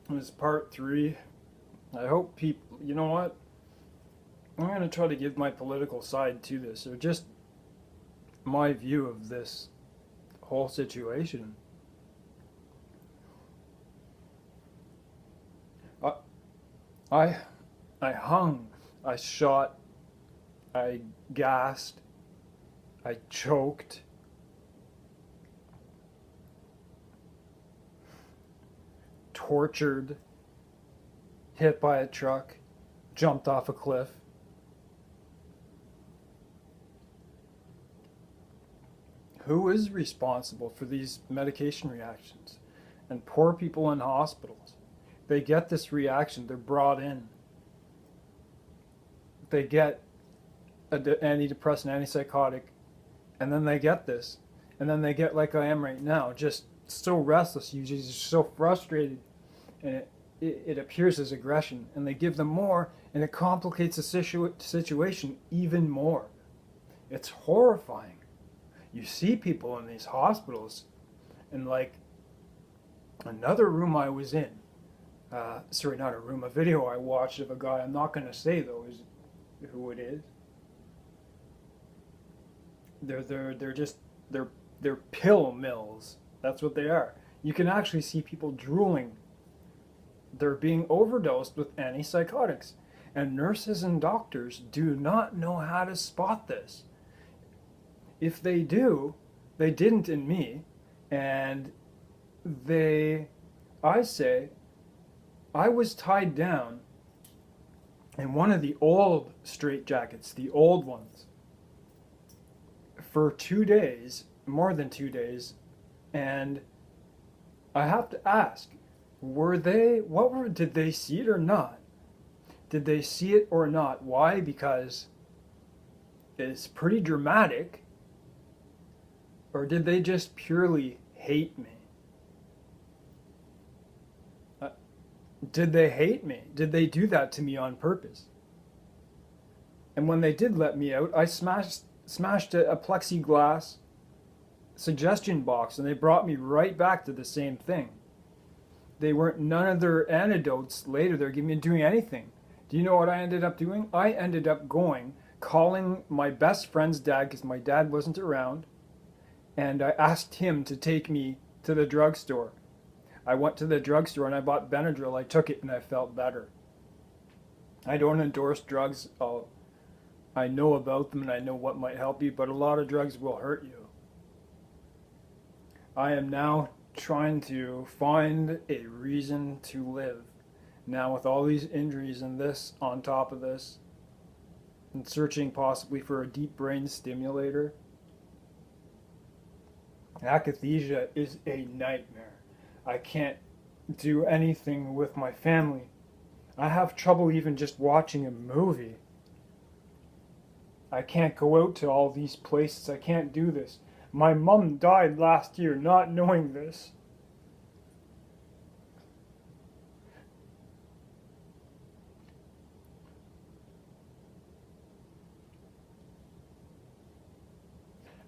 This is part 3. I hope people, you know what? I'm going to try to give my political side to this, or just my view of this whole situation. I, I, I hung, I shot, I gassed, I choked, tortured, hit by a truck, jumped off a cliff. Who is responsible for these medication reactions? And poor people in hospitals, they get this reaction, they're brought in. They get an antidepressant, antipsychotic, and then they get this. And then they get, like I am right now, just so restless, you just so frustrated, and it appears as aggression. And they give them more, and it complicates the situation even more. It's horrifying. You see people in these hospitals, and like another room I was in, sorry, not a room, a video I watched of a guy, I'm not going to say though who it is. They're pill mills. That's what they are. You can actually see people drooling. They're being overdosed with antipsychotics, and nurses and doctors do not know how to spot this. If they do, they didn't in me, and I say, I was tied down in one of the old straitjackets, the old ones, for 2 days, more than 2 days, and I have to ask, did they see it or not? Did they see it or not? Why? Because it's pretty dramatic. Or did they just purely hate me? Did they hate me? Did they do that to me on purpose? And when they did let me out, I smashed a plexiglass suggestion box, and they brought me right back to the same thing. They weren't, none of their antidotes later, they're giving me doing anything. Do you know what I ended up doing? I ended up calling my best friend's dad, because my dad wasn't around, and I asked him to take me to the drugstore. I went to the drugstore and I bought Benadryl. I took it and I felt better. I don't endorse drugs. I know about them and I know what might help you, but a lot of drugs will hurt you. I am now trying to find a reason to live. Now with all these injuries and this on top of this, and searching possibly for a deep brain stimulator. Akathisia is a nightmare. I can't do anything with my family. I have trouble even just watching a movie. I can't go out to all these places. I can't do this. My mom died last year not knowing this.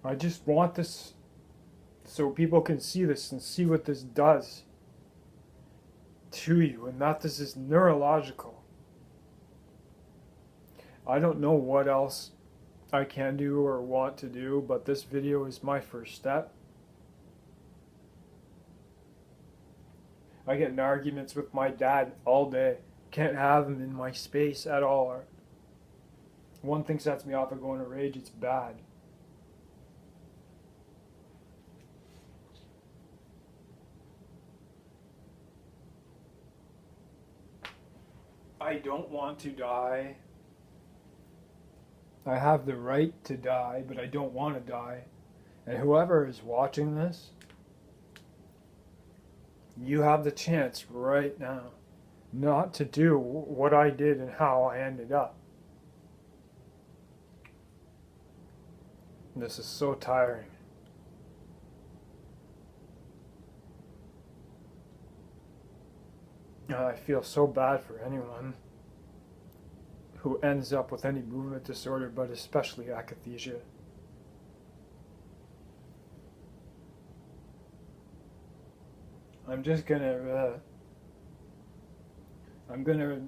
I just want this so people can see this and see what this does to you, and that this is neurological. I don't know what else I can do or want to do, but this video is my first step. I get in arguments with my dad all day. Can't have him in my space at all. One thing sets me off of going to rage, it's bad. I don't want to die. I have the right to die, but I don't want to die. And whoever is watching this, you have the chance right now not to do what I did and how I ended up. This is so tiring. I feel so bad for anyone who ends up with any movement disorder, but especially akathisia. I'm just gonna I'm going to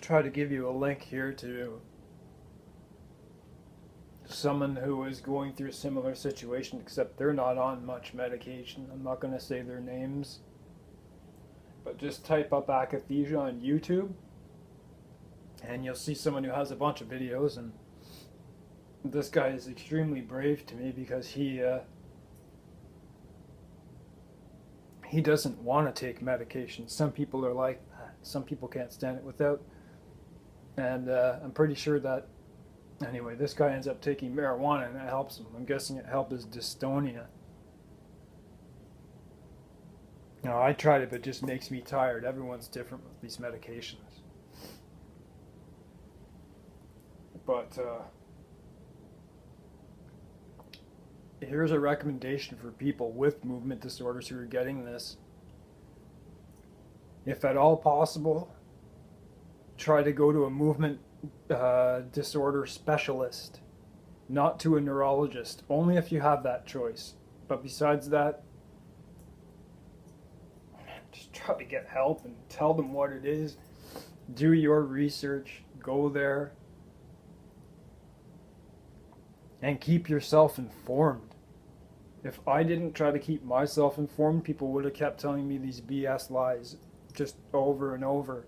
try to give you a link here to someone who is going through a similar situation, except they're not on much medication. I'm not going to say their names, but just type up Akathisia on YouTube and you'll see someone who has a bunch of videos. And this guy is extremely brave to me because he doesn't want to take medication. Some people are like that. Some people can't stand it without. And I'm pretty sure that, anyway, this guy ends up taking marijuana and it helps him. I'm guessing it helped his dystonia. No, I tried it, but it just makes me tired. Everyone's different with these medications. But here's a recommendation for people with movement disorders who are getting this. If at all possible, try to go to a movement disorder specialist, not to a neurologist, only if you have that choice. But besides that, just try to get help and tell them what it is. Do your research, go there, and keep yourself informed. If I didn't try to keep myself informed, people would have kept telling me these BS lies just over and over.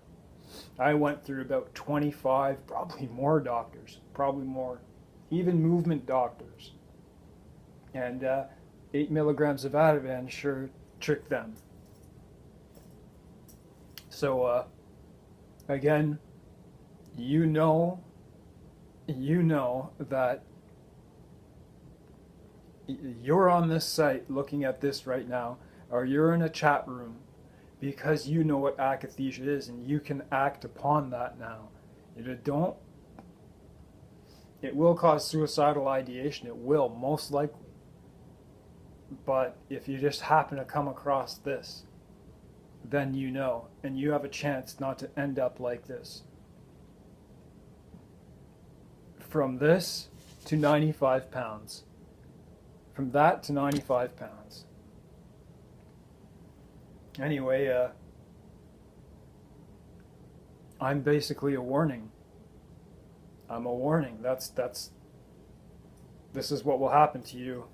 I went through about 25, probably more doctors, probably more, even movement doctors. And 8 milligrams of Ativan sure tricked them. So, again, you know that you're on this site looking at this right now, or you're in a chat room because you know what akathisia is and you can act upon that now. If you don't, it will cause suicidal ideation. It will, most likely. But if you just happen to come across this, then you know, and you have a chance not to end up like this. From this to 95 pounds. From that to 95 pounds. Anyway, I'm basically a warning. I'm a warning. This is what will happen to you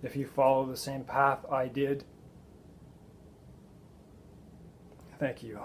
if you follow the same path I did. Thank you.